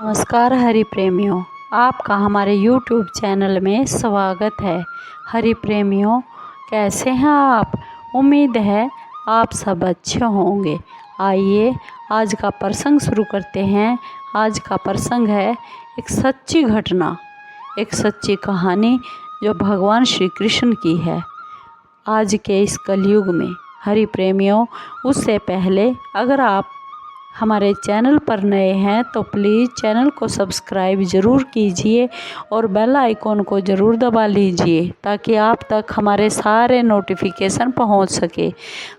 नमस्कार हरि प्रेमियों, आपका हमारे YouTube चैनल में स्वागत है। हरि प्रेमियों, कैसे हैं आप? उम्मीद है आप सब अच्छे होंगे। आइए आज का प्रसंग शुरू करते हैं। आज का प्रसंग है एक सच्ची घटना, एक सच्ची कहानी जो भगवान श्री कृष्ण की है आज के इस कलयुग में। हरि प्रेमियों, उससे पहले अगर आप हमारे चैनल पर नए हैं तो प्लीज़ चैनल को सब्सक्राइब ज़रूर कीजिए और बेल आइकॉन को ज़रूर दबा लीजिए ताकि आप तक हमारे सारे नोटिफिकेशन पहुंच सके।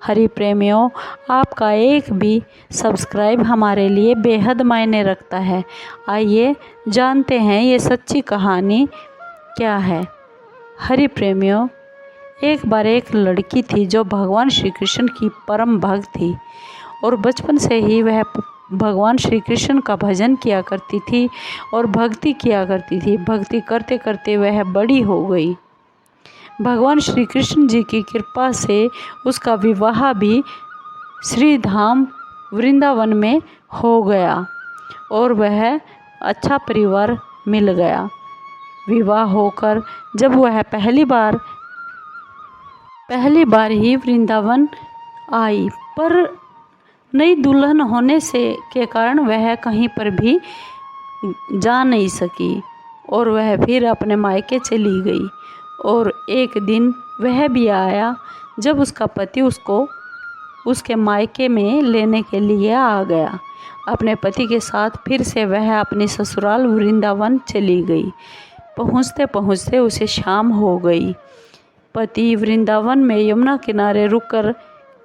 हरि प्रेमियों, आपका एक भी सब्सक्राइब हमारे लिए बेहद मायने रखता है। आइए जानते हैं ये सच्ची कहानी क्या है। हरि प्रेमियों, एक बार एक लड़की थी जो भगवान श्री कृष्ण की परम भक्त थी और बचपन से ही वह भगवान श्री कृष्ण का भजन किया करती थी और भक्ति किया करती थी। भक्ति करते करते वह बड़ी हो गई। भगवान श्री कृष्ण जी की कृपा से उसका विवाह भी श्री धाम वृंदावन में हो गया और वह अच्छा परिवार मिल गया। विवाह होकर जब वह पहली बार ही वृंदावन आई, पर नई दुल्हन होने के कारण वह कहीं पर भी जा नहीं सकी और वह फिर अपने मायके चली गई। और एक दिन वह भी आया जब उसका पति उसको उसके मायके में लेने के लिए आ गया। अपने पति के साथ फिर से वह अपनी ससुराल वृंदावन चली गई। पहुँचते पहुँचते उसे शाम हो गई। पति वृंदावन में यमुना किनारे रुककर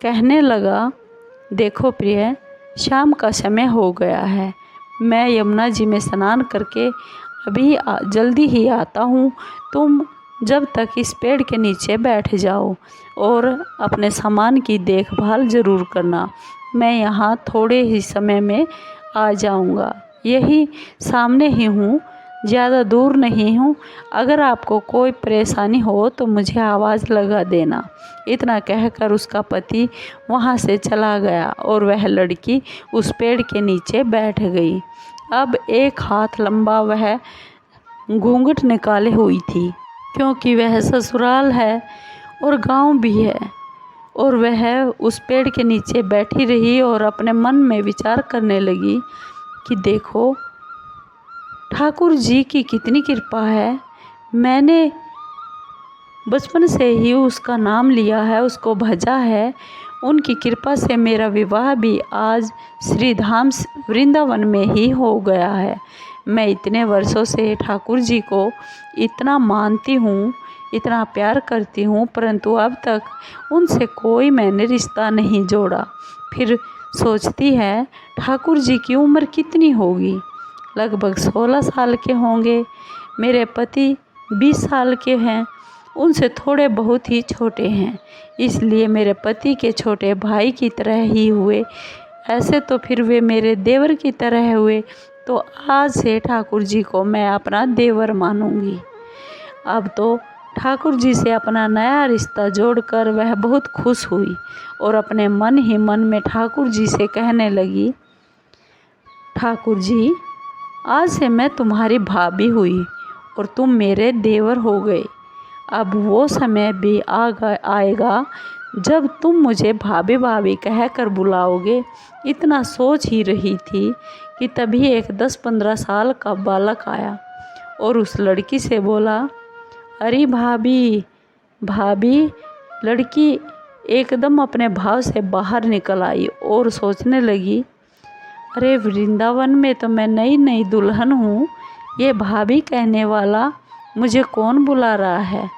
कहने लगा, देखो प्रिय, शाम का समय हो गया है। मैं यमुना जी में स्नान करके अभी जल्दी ही आता हूँ। तुम जब तक इस पेड़ के नीचे बैठ जाओ और अपने सामान की देखभाल ज़रूर करना। मैं यहाँ थोड़े ही समय में आ जाऊँगा। यही सामने ही हूँ, ज़्यादा दूर नहीं हूँ। अगर आपको कोई परेशानी हो तो मुझे आवाज़ लगा देना। इतना कहकर उसका पति वहाँ से चला गया और वह लड़की उस पेड़ के नीचे बैठ गई। अब एक हाथ लंबा वह घूंघट निकाले हुई थी, क्योंकि वह ससुराल है और गांव भी है। और वह उस पेड़ के नीचे बैठी रही और अपने मन में विचार करने लगी कि देखो, ठाकुर जी की कितनी कृपा है। मैंने बचपन से ही उसका नाम लिया है, उसको भजा है। उनकी कृपा से मेरा विवाह भी आज श्री धाम वृंदावन में ही हो गया है। मैं इतने वर्षों से ठाकुर जी को इतना मानती हूँ, इतना प्यार करती हूँ, परंतु अब तक उनसे कोई मैंने रिश्ता नहीं जोड़ा। फिर सोचती है, ठाकुर जी की उम्र कितनी होगी? लगभग 16 साल के होंगे। मेरे पति 20 साल के हैं, उनसे थोड़े बहुत ही छोटे हैं, इसलिए मेरे पति के छोटे भाई की तरह ही हुए। ऐसे तो फिर वे मेरे देवर की तरह हुए, तो आज से ठाकुर जी को मैं अपना देवर मानूंगी। अब तो ठाकुर जी से अपना नया रिश्ता जोड़कर वह बहुत खुश हुई और अपने मन ही मन में ठाकुर जी से कहने लगी, ठाकुर जी, आज से मैं तुम्हारी भाभी हुई और तुम मेरे देवर हो गए। अब वो समय भी आएगा जब तुम मुझे भाभी भाभी कहकर बुलाओगे। इतना सोच ही रही थी कि तभी एक 10-15 साल का बालक आया और उस लड़की से बोला, अरे भाभी भाभी। लड़की एकदम अपने भाव से बाहर निकल आई और सोचने लगी, अरे वृंदावन में तो मैं नई दुल्हन हूँ, ये भाभी कहने वाला मुझे कौन बुला रहा है?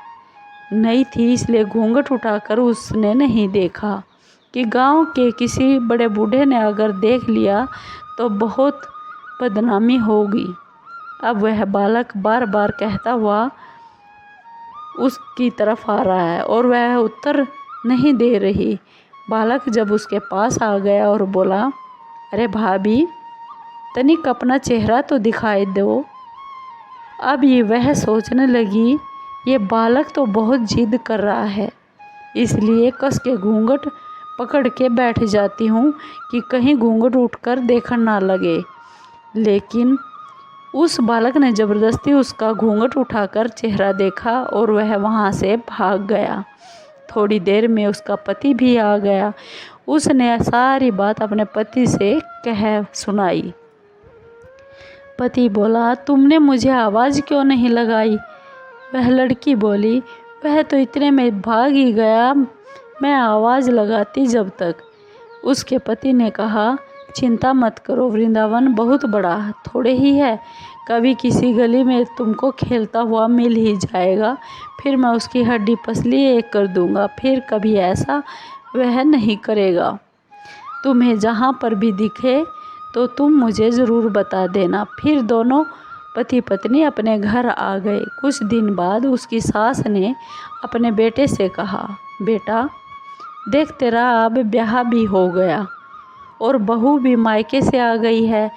नई थी इसलिए घूंघट उठाकर उसने नहीं देखा कि गांव के किसी बड़े बूढ़े ने अगर देख लिया तो बहुत बदनामी होगी। अब वह बालक बार बार कहता हुआ उसकी तरफ आ रहा है और वह उत्तर नहीं दे रही। बालक जब उसके पास आ गया और बोला, अरे भाभी, तनिक अपना चेहरा तो दिखाई दो। अब ये वह सोचने लगी, ये बालक तो बहुत जिद कर रहा है, इसलिए कस के घूंघट पकड़ के बैठ जाती हूँ कि कहीं घूंघट उठकर देखने ना लगे। लेकिन उस बालक ने ज़बरदस्ती उसका घूंघट उठाकर चेहरा देखा और वह वहाँ से भाग गया। थोड़ी देर में उसका पति भी आ गया। उसने सारी बात अपने पति से कह सुनाई। पति बोला, तुमने मुझे आवाज़ क्यों नहीं लगाई? वह लड़की बोली, वह तो इतने में भाग ही गया, मैं आवाज़ लगाती जब तक। उसके पति ने कहा, चिंता मत करो, वृंदावन बहुत बड़ा थोड़े ही है, कभी किसी गली में तुमको खेलता हुआ मिल ही जाएगा, फिर मैं उसकी हड्डी पसली एक कर दूंगा, फिर कभी ऐसा वह नहीं करेगा। तुम्हें जहाँ पर भी दिखे तो तुम मुझे ज़रूर बता देना। फिर दोनों पति पत्नी अपने घर आ गए। कुछ दिन बाद उसकी सास ने अपने बेटे से कहा, बेटा देख, तेरा अब ब्याह भी हो गया और बहू भी मायके से आ गई है,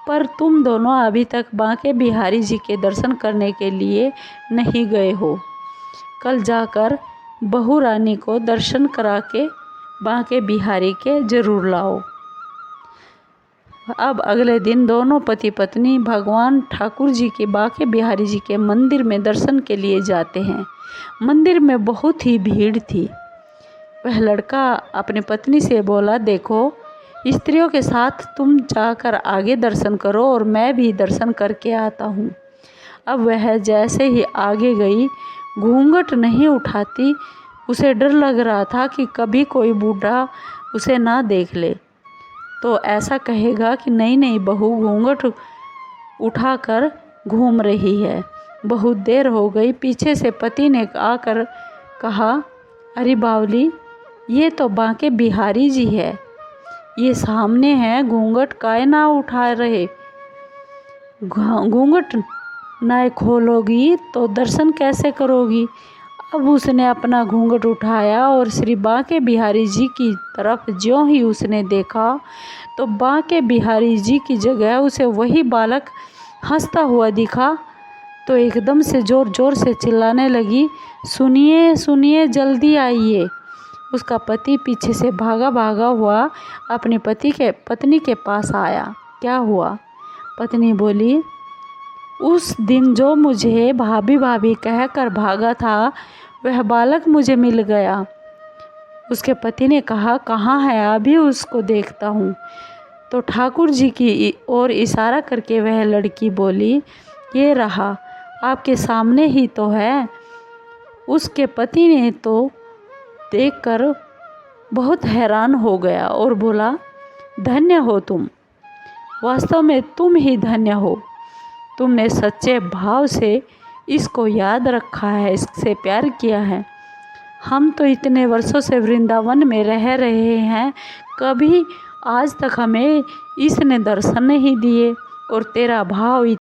पर तुम दोनों अभी तक बांके बिहारी जी के दर्शन करने के लिए नहीं गए हो। कल जाकर बहू रानी को दर्शन करा के बांके बिहारी के जरूर लाओ। अब अगले दिन दोनों पति पत्नी भगवान ठाकुर जी के बांके बिहारी जी के मंदिर में दर्शन के लिए जाते हैं। मंदिर में बहुत ही भीड़ थी। वह लड़का अपनी पत्नी से बोला, देखो, स्त्रियों के साथ तुम जाकर आगे दर्शन करो और मैं भी दर्शन करके आता हूँ। अब वह जैसे ही आगे गई, घूंघट नहीं उठाती। उसे डर लग रहा था कि कभी कोई बूढ़ा उसे ना देख ले तो ऐसा कहेगा कि नई नई बहू घूंघट उठाकर घूम रही है। बहुत देर हो गई। पीछे से पति ने आकर कहा, अरे बावली, ये तो बांके बिहारी जी है, ये सामने है, घूंघट काहे ना उठा रहे? घूंघट ना खोलोगी तो दर्शन कैसे करोगी? अब उसने अपना घूंघट उठाया और श्री बांके बिहारी जी की तरफ ज्यों ही उसने देखा तो बांके बिहारी जी की जगह उसे वही बालक हंसता हुआ दिखा। तो एकदम से ज़ोर ज़ोर से चिल्लाने लगी, सुनिए सुनिए, जल्दी आइए। उसका पति पीछे से भागा भागा हुआ अपने पत्नी के पास आया। क्या हुआ? पत्नी बोली, उस दिन जो मुझे भाभी भाभी कहकर भागा था, वह बालक मुझे मिल गया। उसके पति ने कहा, कहाँ है? अभी उसको देखता हूँ। तो ठाकुर जी की ओर इशारा करके वह लड़की बोली, ये रहा, आपके सामने ही तो है। उसके पति ने तो देखकर बहुत हैरान हो गया और बोला, धन्य हो तुम, वास्तव में तुम ही धन्य हो। तुमने सच्चे भाव से इसको याद रखा है, इससे प्यार किया है। हम तो इतने वर्षों से वृंदावन में रह रहे हैं, कभी आज तक हमें इसने दर्शन नहीं दिए और तेरा भाव